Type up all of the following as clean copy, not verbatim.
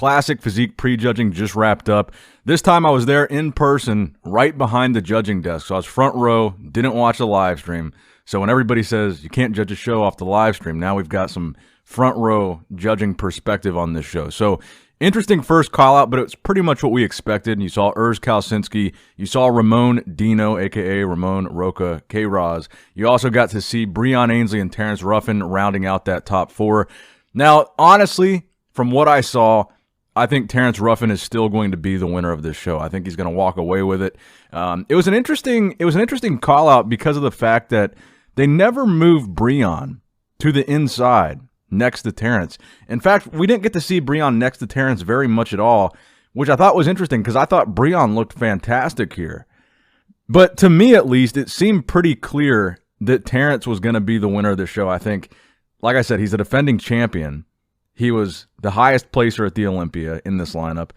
Classic Physique prejudging just wrapped up. This time I was there in person, right behind the judging desk. So I was front row, didn't watch the live stream. So when everybody says you can't judge a show off the live stream, now we've got some front row judging perspective on this show. So interesting first call out, but it's pretty much what we expected. You saw Urs Kalsinski. You saw Ramon Dino, a.k.a. Ramon Roca K-Roz. You also got to see Breon Ainsley and Terrenceruffin rounding out that top four. Now, honestly, from what I saw, I think Terrenceruffin is still going to be the winner of this show. I think he's going to walk away with it. It was an interesting call out because of the fact that they never moved Breon to the inside next to Terrence. In fact, we didn't get to see Breon next to Terrence very much at all, which I thought was interesting because I thought Breon looked fantastic here. But to me, at least, it seemed pretty clear that Terrence was going to be the winner of the show. I think, like I said, he's a defending champion. He was the highest placer at the Olympia in this lineup.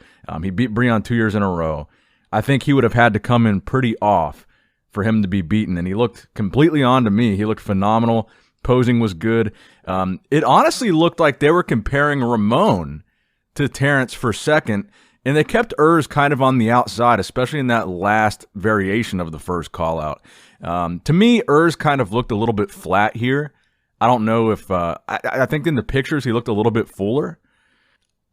He beat Breon 2 years in a row. I think he would have had to come in pretty off for him to be beaten, and he looked completely on to me. He looked phenomenal. Posing was good. It honestly looked like they were comparing Ramon to Terrence for second, and they kept Urs kind of on the outside, especially in that last variation of the first call-out. To me, Urs kind of looked a little bit flat here. I don't know if I think in the pictures he looked a little bit fuller.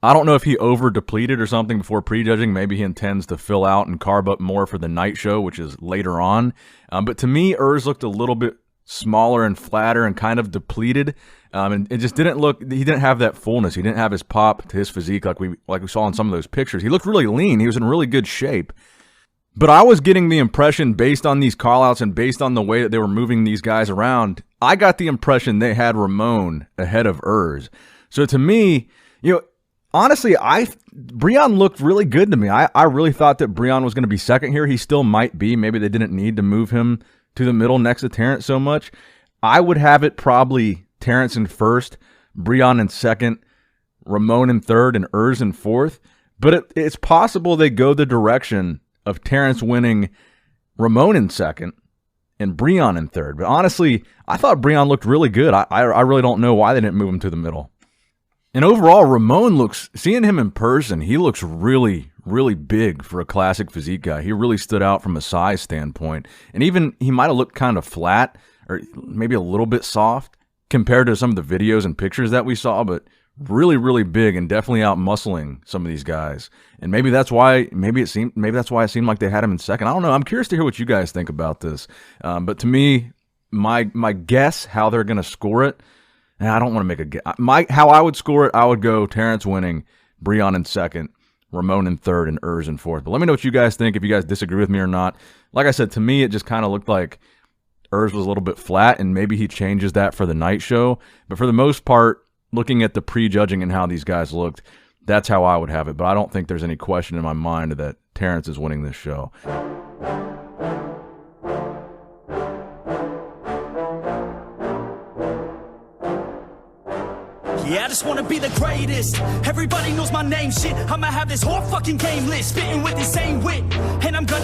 I don't know if he over-depleted or something before prejudging. Maybe he intends to fill out and carb up more for the night show, which is later on. But to me, Urs looked a little bit smaller and flatter and kind of depleted. And it just didn't look, he didn't have that fullness. He didn't have his pop to his physique like we saw in some of those pictures. He looked really lean. He was in really good shape. But I was getting the impression, based on these callouts and based on the way that they were moving these guys around, I got the impression they had Ramon ahead of Urs. So to me, honestly, Breon looked really good to me. I really thought that Breon was going to be second here. He still might be. Maybe they didn't need to move him to the middle next to Terrence so much. I would have it probably Terrence in first, Breon in second, Ramon in third, and Urs in fourth. But it's possible they go the direction of Terrence winning, Ramon in second, and Breon in third. But honestly, I thought Breon looked really good. I really don't know why they didn't move him to the middle. And overall, Ramon seeing him in person, he looks really, really big for a classic physique guy. He really stood out from a size standpoint. And even he might have looked kind of flat or maybe a little bit soft compared to some of the videos and pictures that we saw, but really, really big and definitely out-muscling some of these guys. And maybe that's why it seemed like they had him in second. I don't know. I'm curious to hear what you guys think about this. But to me, my guess how they're going to score it, and I don't want to make a guess. How I would score it, I would go Terrence winning, Breon in second, Ramon in third, and Urs in fourth. But let me know what you guys think, if you guys disagree with me or not. Like I said, to me, it just kind of looked like Urs was a little bit flat, and maybe he changes that for the night show. But for the most part, looking at the prejudging and how these guys looked, that's how I would have it. But I don't think there's any question in my mind that Terrence is winning this show. Yeah, I just wanna be the greatest. Everybody knows my name, shit. I'ma have this whole fucking game list, spitting with the same wit, and I'm gonna